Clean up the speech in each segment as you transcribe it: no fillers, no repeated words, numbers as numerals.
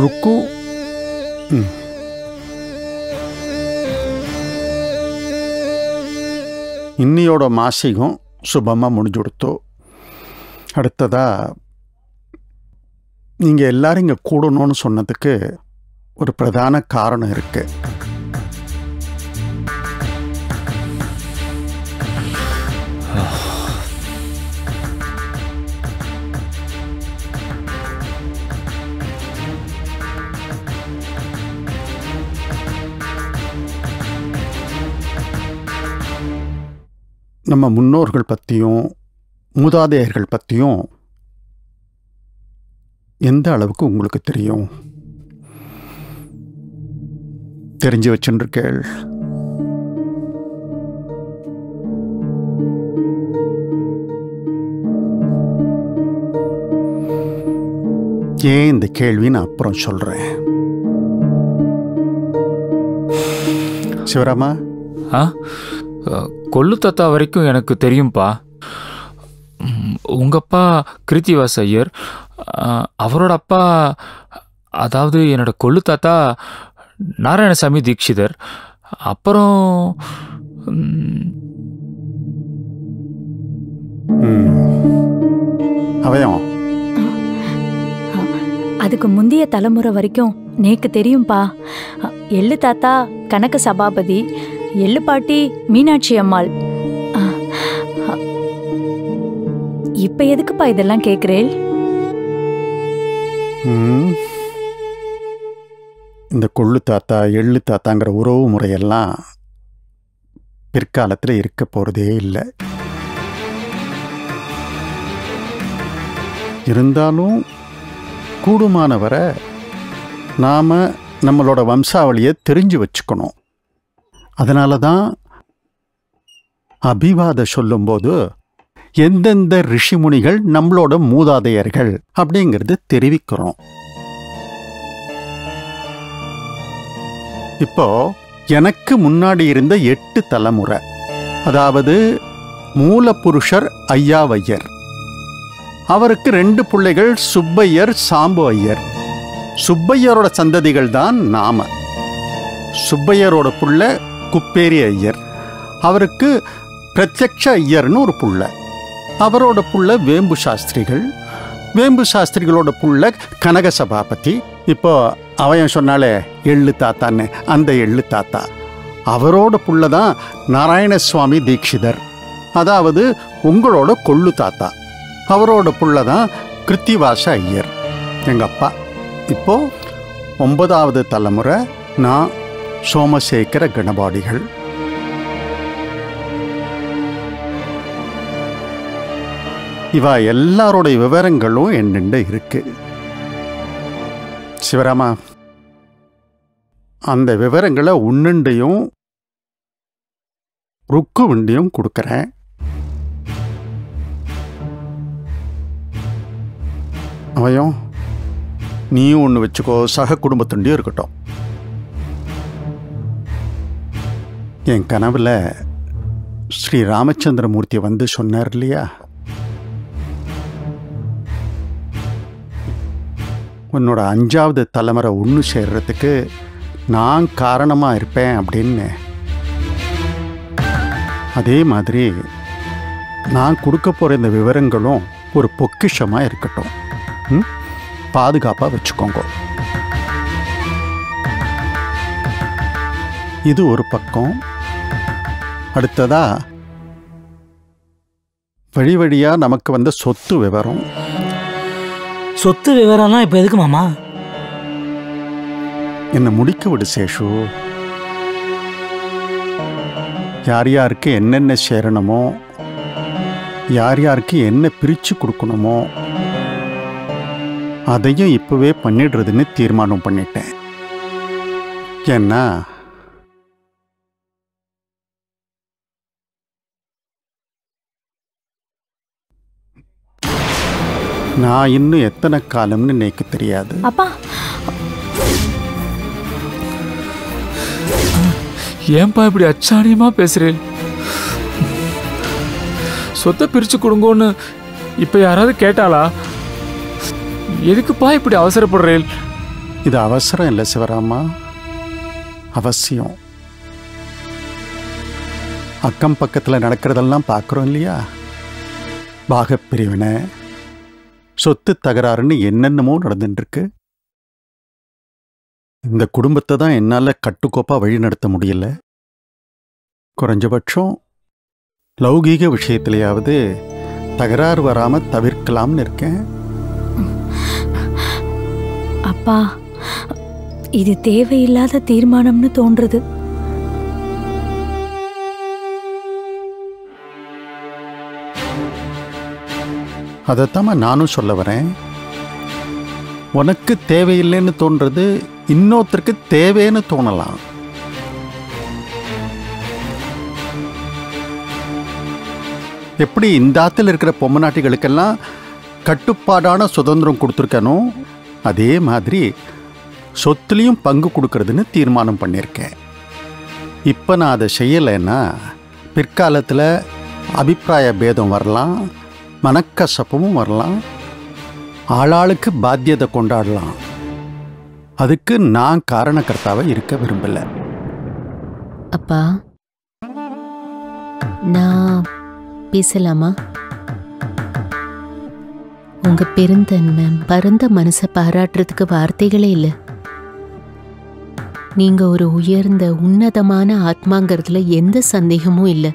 ருக்கு இன்னியோட மாசிகம் சுபமாக முடிஞ்சு கொடுத்தோ. அடுத்ததாக நீங்கள் எல்லாரும் இங்கே கூடணும்னு சொன்னதுக்கு ஒரு பிரதான காரணம் இருக்குது. நம்ம முன்னோர்கள் பற்றியும் மூதாதையர்கள் பற்றியும் எந்த அளவுக்கு உங்களுக்கு தெரியும்? தெரிஞ்சு வச்சுருக்கேள். ஏன் இந்த கேள்வி நான் அப்புறம் சொல்கிறேன். சிவராமா, கொள்ளு தாத்தா வரைக்கும் எனக்கு தெரியும்ப்பா. உங்கள் அப்பா கிருத்திவாஸ் ஐயர், அவரோட அப்பா, அதாவது என்னோட கொள்ளு தாத்தா நாராயணசாமி தீட்சிதர். அப்புறம் அவயம் அதுக்கு முந்தைய தலைமுறை வரைக்கும் நேக்கு தெரியும்பா. எள்ளு தாத்தா கனக சபாபதி, எள்ளு பாட்டி மீனாட்சி அம்மாள். இப்ப எதுக்குப்பா இதெல்லாம் கேக்குறேன்? இந்த கொள்ளு தாத்தா எள்ளு தாத்தாங்கிற உறவு முறையெல்லாம் பிற்காலத்தில் இருக்க போகிறதே இல்லை. இருந்தாலும் கூடுமானவரை நாம் நம்மளோட வம்சாவளியை தெரிஞ்சு வச்சுக்கணும். அதனால தான் அபிவாத சொல்லும்போது எந்தெந்த ரிஷிமுனிகள் நம்மளோட மூதாதையர்கள் அப்படிங்கிறது தெரிவிக்கிறோம். இப்போ எனக்கு முன்னாடி இருந்த 8 தலைமுறை, அதாவது மூலபுருஷர் ஐயாவையர், அவருக்கு 2 பிள்ளைகள் சுப்பையர் சாம்பு ஐயர். சுப்பையரோட சந்ததிகள் தான் நாம. சுப்பையரோட புள்ள குப்பேரி ஐயர், அவருக்கு பிரத்யக்ஷ ஐயர்னு ஒரு புள்ள. அவரோட புள்ள வேம்பு சாஸ்திரிகள், வேம்பு சாஸ்திரிகளோட புள்ள கனக சபாபதி. இப்போ அவன் சொன்னாலே எள்ளு தாத்தான்னு, அந்த எள்ளு தாத்தா அவரோட புள்ள தான் நாராயணசுவாமி தீட்சிதர், அதாவது உங்களோட கொள்ளு தாத்தா. அவரோட புள்ள தான் கிருத்திவாச ஐயர், எங்கள் அப்பா. இப்போ 9வது தலைமுறை நான் சோமசேகர கணபாடிகள். இவ எல்லாரோடைய விவரங்களும் என்னென்ன இருக்கு. சிவராமா, அந்த விவரங்களை உன்னுண்டையும் ருக்குவண்டியும் கொடுக்குறேன். அவையும் நீயும் ஒன்று வச்சுக்கோ, சக குடும்பத்துண்டியும் இருக்கட்டும். என் கனவுல ஸ்ரீ ராமச்சந்திரமூர்த்தி வந்து சொன்னார் இல்லையா, உன்னோட 5வது தலைமுறை ஒன்று சேர்றதுக்கு நான் காரணமாக இருப்பேன் அப்படின்னு. அதே மாதிரி நான் கொடுக்க போகிற இந்த விவரங்களும் ஒரு பொக்கிஷமாக இருக்கட்டும். பாதுகாப்பாக வச்சுக்கோங்க. இது ஒரு பக்கம். அடுத்ததா வழி வழியாக நமக்கு வந்த சொத்து விவரம். சொத்து விவரம்லாம் இப்போ எதுக்கு மாமா? என்னை முடிக்க விடு சேஷு. யார் யாருக்கு என்னென்ன சேரணுமோ, யார் யாருக்கு என்ன பிரித்து கொடுக்கணுமோ அதையும் இப்போவே பண்ணிடுறதுன்னு தீர்மானம் பண்ணிட்டேன். ஏன்னா நான் இன்னும் எத்தனை காலம்னு எனக்கு தெரியாது. அப்பா, ஏன்பா இப்படி அச்சாணியமா பேசுறேன்? சொத்தை பிரிச்சு கொடுங்கன்னு இப்ப யாராவது கேட்டாளா? எதுக்குப்பா இப்படி அவசரப்படுறேன்? இது அவசரம் இல்லை சிவராமா, அவசியம். அக்கம் பக்கத்தில் நடக்கிறதெல்லாம் பார்க்குறோம் இல்லையா? பாகப்பிரிவினை, சொத்து தகராறுன்னு என்னென்னமோ நடந்துட்டுருக்கு. இந்த குடும்பத்தை தான் என்னால் கட்டுக்கோப்பாக வழி நடத்த முடியல. குறைஞ்சபட்சம் லௌகீக விஷயத்திலேயாவது தகராறு வராமல் தவிர்க்கலாம்னு இருக்கேன். அப்பா, இது தேவையில்லாத தீர்மானம்னு தோன்றுது. அதைத்தாம்மா நானும் சொல்ல வரேன். உனக்கு தேவையில்லைன்னு தோன்றது இன்னொருத்தருக்கு தேவைன்னு தோணலாம். எப்படி இந்த ஆத்துல இருக்கிற பொம்மநாட்டிகளுக்கெல்லாம் கட்டுப்பாடான சுதந்திரம் கொடுத்துருக்கனோ, அதே மாதிரி சொத்துலேயும் பங்கு கொடுக்கறதுன்னு தீர்மானம் பண்ணியிருக்கேன். இப்போ நான் அதை செய்யலைன்னா பிற்காலத்தில் அபிப்பிராய பேதம் வரலாம், மனக்கசப்பமும் வரலாம், ஆளாளுக்கு பாத்தியத்தை கொண்டாடலாம். அதுக்கு நான் காரணக்கர்த்தாவை இருக்க விரும்பல. அப்பா, நான் பேசலாமா? உங்க பெருந்தன்மை, பரந்த மனசை பாராட்டுறதுக்கு வார்த்தைகளே இல்லை. நீங்க ஒரு உயர்ந்த உன்னதமான ஆத்மாங்கிறதுல எந்த சந்தேகமும் இல்லை.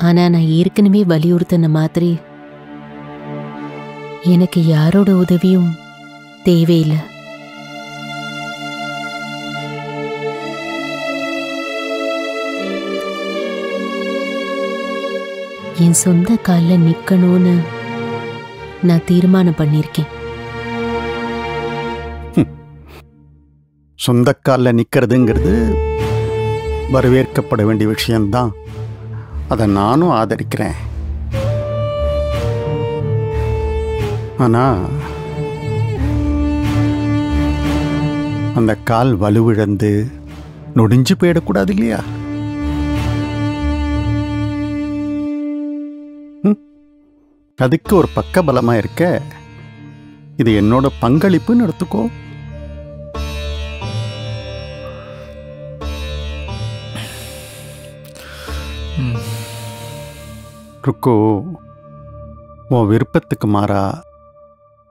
ஆனா நான் ஏற்கனவே வலியுறுத்தின மாதிரி எனக்கு யாரோட உதவியும் தேவையில்லை. என் சொந்த காலில் நிக்கணும்னு நான் தீர்மானம் பண்ணியிருக்கேன். சொந்த காலில் நிற்கிறதுங்கிறது வரவேற்கப்பட வேண்டிய விஷயம்தான். அதை நானும் ஆதரிக்கிறேன். ஆனால் அந்த கால் வலுவிழந்து நொடிஞ்சு போயிடக்கூடாது இல்லையா? அதுக்கு ஒரு பக்கபலமாக இருக்க இது என்னோட பங்களிப்புன்னு எடுத்துக்கோ. ருக்கு, உன் விருப்பத்துக்கு மாறா,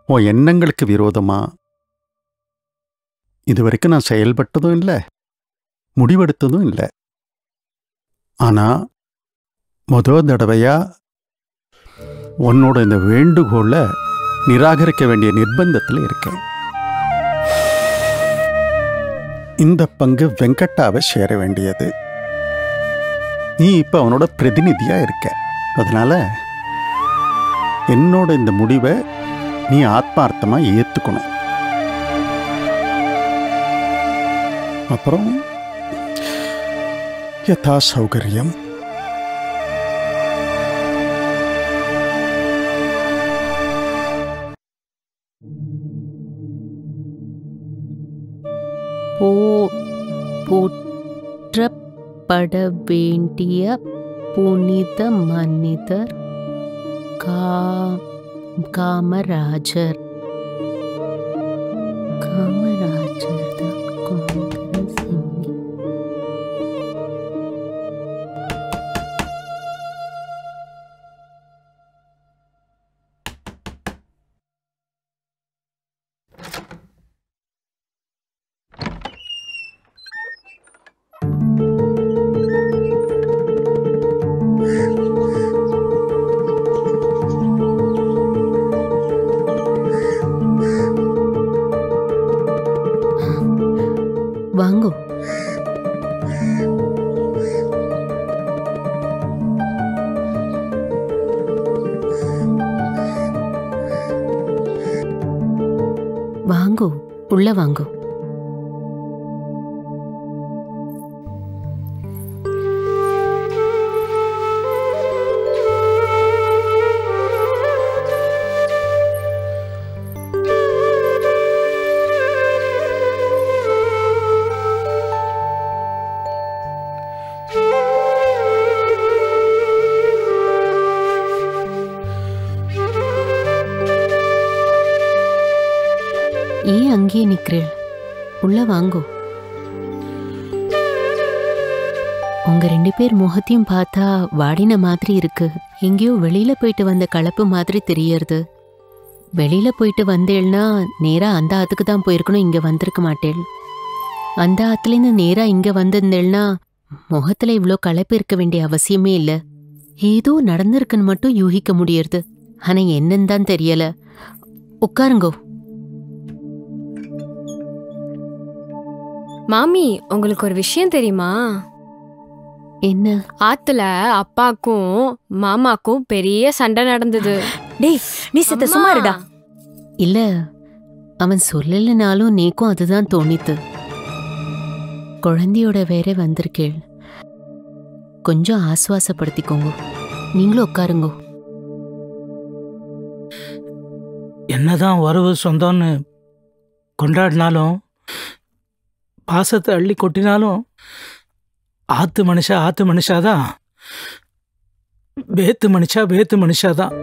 உன் எண்ணங்களுக்கு விரோதமா இது வரைக்கும் நான் செயல்பட்டதும் இல்லை, முடிவெடுத்ததும் இல்லை. ஆனால் முதல் தடவையா உன்னோட இந்த வேண்டுகோளை நிராகரிக்க வேண்டிய நிர்பந்தத்தில் இருக்கேன். இந்த பங்கு வெங்கட்டாவை சேர வேண்டியது. நீ இப்போ அவனோட பிரதிநிதியா இருக்க. அதனால என்னோட இந்த முடிவை நீ ஆத்மார்த்தமா ஏத்துக்கணும். அப்புறம் யதா சௌகரியம். போற்றப்பட வேண்டிய புனித மனிதர் காமராஜர். காமராஜர் தான் காங்கிரஸ் எம்பி. வாங்கோ. வாங்கோ, உள்ள வாங்கோ. ஏன் அங்கேயே நிக்கிறேள்? உள்ள வாங்கோ. உங்க 2 பேர் முகத்தையும் பார்த்தா வாடின மாதிரி இருக்கு. எங்கேயோ வெளியில போயிட்டு வந்த கலப்பு மாதிரி தெரியறது. வெளியில போயிட்டு வந்தேள்னா நேரா அந்த ஆத்துக்கு தான் போயிருக்கணும், இங்க வந்திருக்க மாட்டேள். அந்த ஆத்துலேருந்து நேரா இங்க வந்திருந்தேள்னா முகத்துல இவ்ளோ கலப்பு இருக்க வேண்டிய அவசியமே இல்ல. ஏதோ நடந்திருக்குன்னு மட்டும் யூகிக்க முடியறது. ஆனா என்னன்னு தான் தெரியல. உட்காருங்கோ. மாமி, உங்களுக்கு ஒரு விஷயம் தெரியுமா? என்ன? ஆத்துல அப்பாக்கும் மாமாக்கும் பெரிய சண்டை நடந்தது. டேய், நீ சித்த சும்மா இருடா. இல்ல, அவன் சொல்லலைனாலும் நேக்கும் அதுதான் தோணித்து. குழந்தையோட வேற வந்திருக்கேள். கொஞ்சம் ஆசுவாசப்படுத்திக்கோங்க. நீங்களும் உட்காருங்கோ. என்னதான் வரவு சொந்தம்னு கொண்டாடினாலும் பாசத்தை அள்ளி கொட்டினாலும் ஆத்து மனுஷாதான். வேத்து மனுஷாதான்.